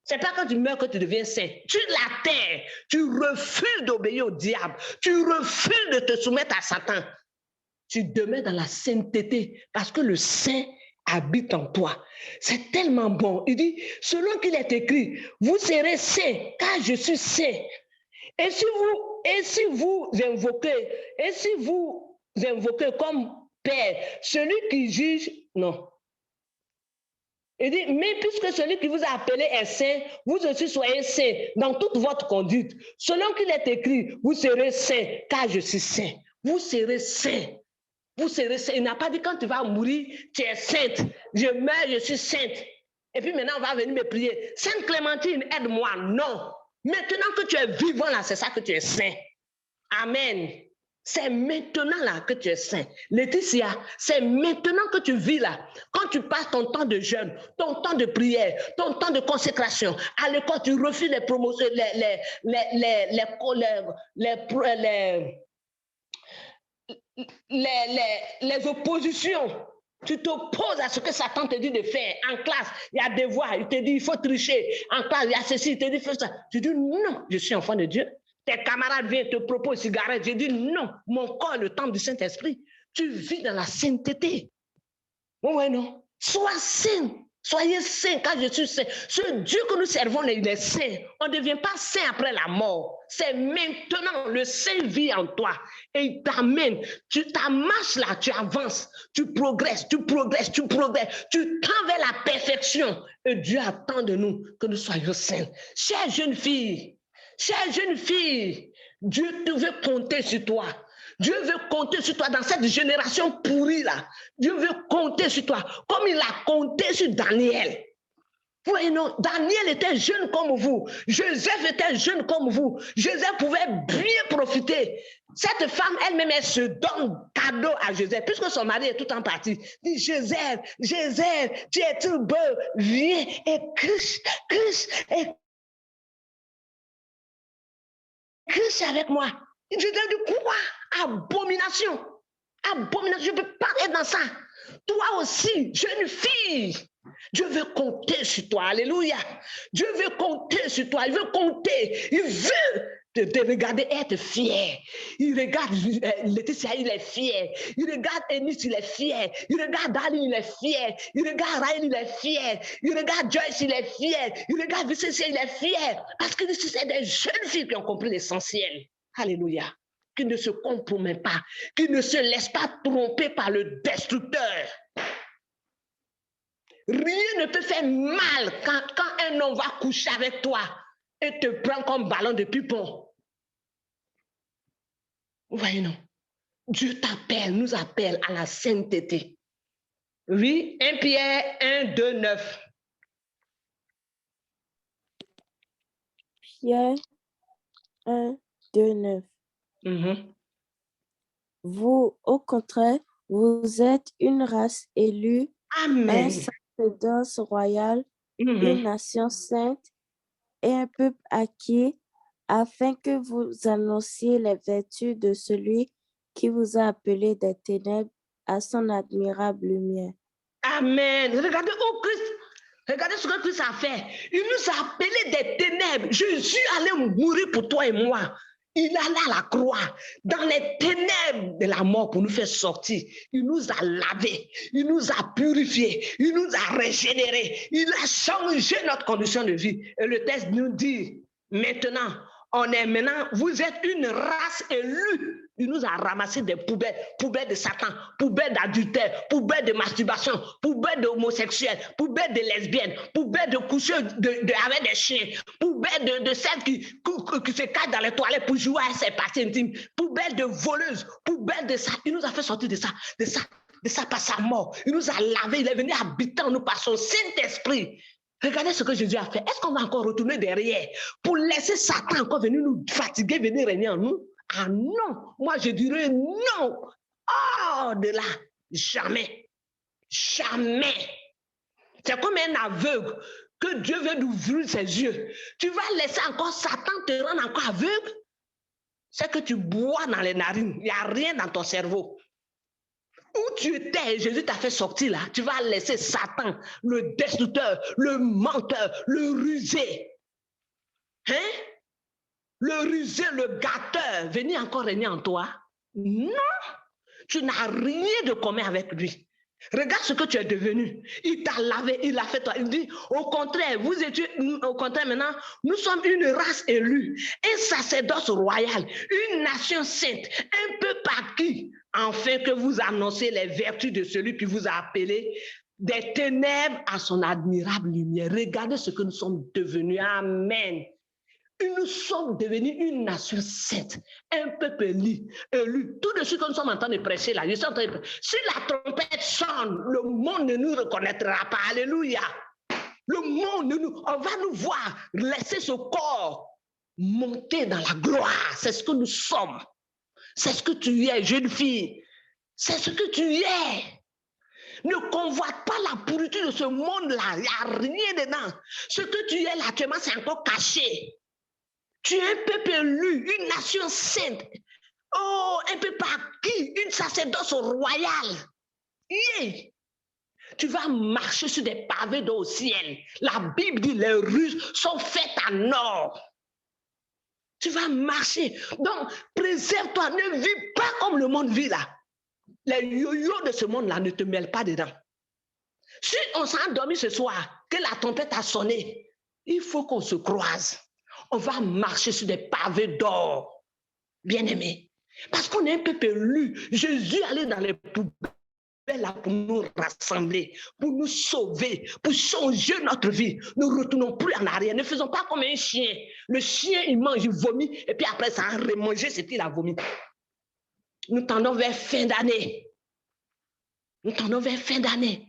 Ce n'est pas quand tu meurs que tu deviens saint. Tu la terre, tu refuses d'obéir au diable, tu refuses de te soumettre à Satan. Tu demeures dans la sainteté parce que le saint habite en toi. C'est tellement bon. Il dit, selon qu'il est écrit, vous serez saints, car je suis saint. Et si vous invoquez comme Père, celui qui juge, non. Il dit, mais puisque celui qui vous a appelé est saint, vous aussi soyez saints dans toute votre conduite. Selon qu'il est écrit, vous serez saints, car je suis saint. Vous serez saints. Vous serez saint. Il n'a pas dit quand tu vas mourir, tu es sainte. Je meurs, je suis sainte. Et puis maintenant, on va venir me prier. Sainte Clémentine, aide-moi. Non. Maintenant que tu es vivant là, c'est ça que tu es saint. Amen. C'est maintenant là que tu es saint. Laetitia, c'est maintenant que tu vis là. Quand tu passes ton temps de jeûne, ton temps de prière, ton temps de consécration, à l'école, tu refuses les promotions, les oppositions. Tu t'opposes à ce que Satan te dit de faire. En classe, il y a des devoirs, il te dit il faut tricher. En classe, il y a ceci, il te dit fais ça. Tu dis non, je suis enfant de Dieu. Tes camarades viennent te proposer une cigarette. Je dis non, mon corps est le temple du Saint-Esprit. Tu vis dans la sainteté. Oui, non. Sois saint. Soyez saints car je suis saint. Ce Dieu que nous servons, il est saint. On ne devient pas saint après la mort. C'est maintenant, le saint vit en toi. Et il t'amène. Ta marche là, tu avances. Tu progresses, tu progresses, tu progresses. Tu tends vers la perfection. Et Dieu attend de nous que nous soyons saints. Chère jeune fille, Dieu veut compter sur toi. Dieu veut compter sur toi dans cette génération pourrie là. Dieu veut compter sur toi comme il a compté sur Daniel. Oui, non, Daniel était jeune comme vous. Joseph était jeune comme vous. Joseph pouvait bien profiter. Cette femme elle-même, elle se donne cadeau à Joseph, puisque son mari est tout en partie. Dit, Joseph, tu es tout beau, viens et couche avec moi. Je dis, quoi? Abomination. abominable. Je ne veux pas être dans ça. Toi aussi, jeune fille, Dieu veut compter sur toi. Alléluia. Dieu veut compter sur toi. Il veut compter. Il veut te regarder être fier. Il regarde Laetitia, il est fier. Il regarde Ennis, il est fier. Il regarde Dali, il est fier. Il regarde Ryan, il est fier. Il regarde Joyce, il est fier. Il regarde Vicentia, il est fier. Parce que c'est des jeunes filles qui ont compris l'essentiel. Alléluia. Qui ne se compromet pas. Qui ne se laisse pas tromper par le destructeur. Rien ne te fait mal quand un homme va coucher avec toi et te prend comme ballon de ping-pong. Vous voyez, non? Dieu t'appelle, nous appelle à la sainteté. Oui, 1 Pierre 1, 2, 9. Pierre 1, 2, 9. Vous, au contraire, vous êtes une race élue, Amen. un sacerdoce royal, une nation sainte et un peuple acquis, afin que vous annonciez les vertus de celui qui vous a appelé des ténèbres à son admirable lumière. Amen. Regardez où Christ, regardez ce que Christ a fait. Il nous a appelés des ténèbres. Jésus allait mourir pour toi et moi. Il allait à la croix, dans les ténèbres de la mort pour nous faire sortir. Il nous a lavés, il nous a purifiés, il nous a régénérés, il a changé notre condition de vie. Et le texte nous dit, maintenant, vous êtes une race élue. Il nous a ramassé des poubelles, poubelles de Satan, poubelles d'adultère, poubelles de masturbation, poubelles d'homosexuels, poubelles de lesbiennes, poubelles de coucher avec des chiens, poubelles de celles qui se cachent dans les toilettes pour jouer à ses parties intimes, poubelles de voleuses, poubelles de ça. Il nous a fait sortir de ça par sa mort. Il nous a lavé, il est venu habiter en nous par son Saint-Esprit. Regardez ce que Jésus a fait. Est-ce qu'on va encore retourner derrière pour laisser Satan encore venir nous fatiguer, venir régner en nous? Ah non, moi je dirais non. Oh, de là, jamais. Jamais. C'est comme un aveugle que Dieu veut nous ouvrir ses yeux. Tu vas laisser encore Satan te rendre encore aveugle? C'est que tu bois dans les narines. Il n'y a rien dans ton cerveau. Où tu étais, Jésus t'a fait sortir là. Tu vas laisser Satan, le destructeur, le menteur, le rusé. Hein? Le rusé, le gâteur, venir encore régner en toi? Non, tu n'as rien de commun avec lui. Regarde ce que tu es devenu. Il t'a lavé, il a fait toi. Il dit, au contraire, maintenant, nous sommes une race élue, un sacerdoce royal, une nation sainte, un peuple acquis, afin que vous annonciez les vertus de celui qui vous a appelé des ténèbres à son admirable lumière. Regardez ce que nous sommes devenus. Amen. Nous sommes devenus une nation sainte, un peuple élu. Tout de suite que nous sommes en train de prêcher là, si la trompette sonne, le monde ne nous reconnaîtra pas. Alléluia. Le monde, on va nous voir laisser ce corps monter dans la gloire. C'est ce que nous sommes. C'est ce que tu es, jeune fille. C'est ce que tu es. Ne convoite pas la pourriture de ce monde-là. Il n'y a rien dedans. Ce que tu es là, actuellement, c'est encore caché. Tu es un peuple élu, une nation sainte. Oh, un peuple acquis, une sacerdoce royale. Yeah. Tu vas marcher sur des pavés d'eau au ciel. La Bible dit les rues sont faites en or. Tu vas marcher. Donc, préserve-toi. Ne vis pas comme le monde vit là. Les yo-yo de ce monde-là ne te mêlent pas dedans. Si on s'est endormi ce soir, que la tempête a sonné, il faut qu'on se croise. On va marcher sur des pavés d'or, bien-aimés. Parce qu'on est un peuple élu. Jésus allait dans les poubelles là pour nous rassembler, pour nous sauver, pour changer notre vie. Ne retournons plus en arrière. Ne faisons pas comme un chien. Le chien, il mange, il vomit, et puis après, ça a remangé ce qu'il a vomi. Nous tendons vers fin d'année. Nous tendons vers fin d'année.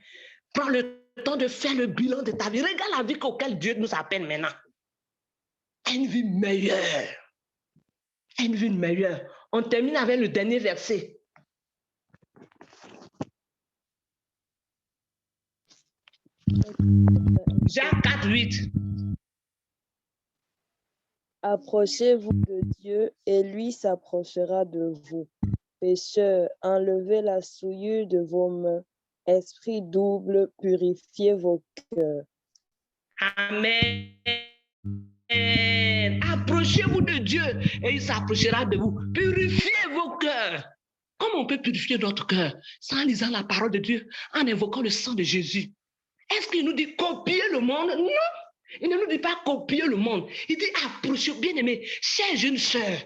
Prends le temps de faire le bilan de ta vie. Regarde la vie auquel Dieu nous appelle maintenant. Une vie meilleure. Une vie meilleure. On termine avec le dernier verset. Jean 4, 8. Approchez-vous de Dieu et lui s'approchera de vous. pécheurs, enlevez la souillure de vos mains. Esprit double, purifiez vos cœurs. Amen. Approchez-vous de Dieu et il s'approchera de vous. Purifiez vos cœurs. Comment on peut purifier notre cœur? C'est en lisant la parole de Dieu, en invoquant le sang de Jésus. Est-ce qu'il nous dit copier le monde? Non. Il ne nous dit pas copier le monde. Il dit approchez, bien aimés, chers jeunes sœurs,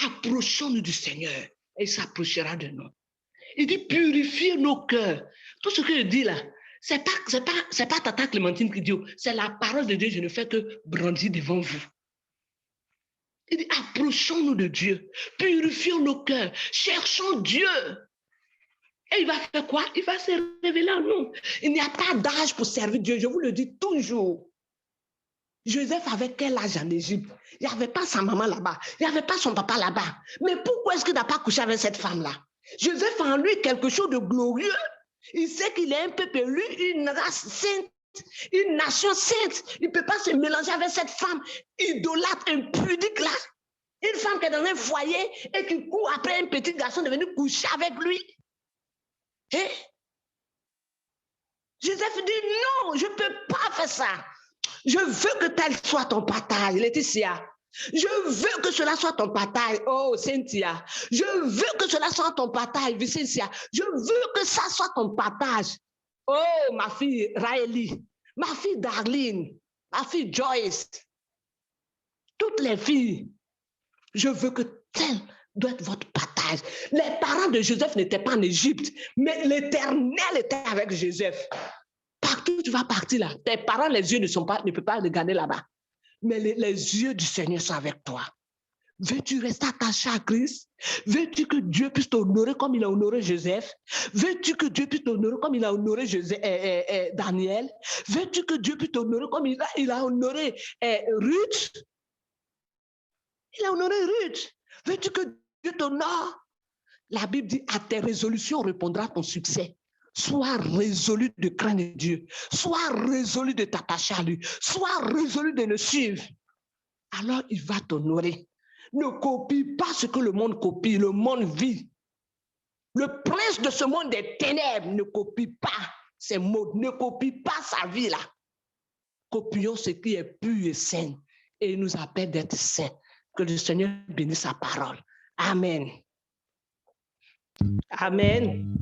approchons-nous du Seigneur et il s'approchera de nous. Il dit purifier nos cœurs. Tout ce que je dis là, c'est pas Tata Clémentine qui dit, c'est la parole de Dieu, je ne fais que brandir devant vous. Il dit approchons-nous de Dieu, purifions nos cœurs, cherchons Dieu. Et il va faire quoi? Il va se révéler en nous. Il n'y a pas d'âge pour servir Dieu, je vous le dis toujours. Joseph avait quel âge en Égypte? Il n'y avait pas sa maman là-bas, il n'y avait pas son papa là-bas. Mais pourquoi est-ce qu'il n'a pas couché avec cette femme-là? Joseph a en lui quelque chose de glorieux. Il sait qu'il est un peuple élu, une race sainte, une nation sainte. Il ne peut pas se mélanger avec cette femme idolâtre, impudique là. Une femme qui est dans un foyer et qui court après un petit garçon de venir coucher avec lui. Hein? Joseph dit non, je ne peux pas faire ça. Je veux que tel soit ton partage, Laetitia. Je veux que cela soit ton partage, oh Cynthia. Je veux que cela soit ton partage, Vicentia. Je veux que ça soit ton partage. Oh, ma fille Raëlie, ma fille Darlene, ma fille Joyce. Toutes les filles, je veux que tel doit être votre partage. Les parents de Joseph n'étaient pas en Égypte, mais l'Éternel était avec Joseph. Partout où tu vas partir là, tes parents, les yeux ne peuvent pas regarder là-bas. Mais les yeux du Seigneur sont avec toi. Veux-tu rester attaché à Christ? Veux-tu que Dieu puisse t'honorer comme il a honoré Joseph? Veux-tu que Dieu puisse t'honorer comme il a honoré Daniel? Veux-tu que Dieu puisse t'honorer comme il a honoré Ruth? Il a honoré Ruth. Veux-tu que Dieu t'honore? La Bible dit, à tes résolutions répondra ton succès. Sois résolu de craindre Dieu. Sois résolu de t'attacher à lui. Sois résolu de le suivre. Alors il va t'honorer. Ne copie pas ce que le monde copie. Le monde vit. Le prince de ce monde des ténèbres ne copie pas ses mots. Ne copie pas sa vie là. Copions ce qui est pur et saint. Et il nous appelle d'être saints. Que le Seigneur bénisse sa parole. Amen. Amen.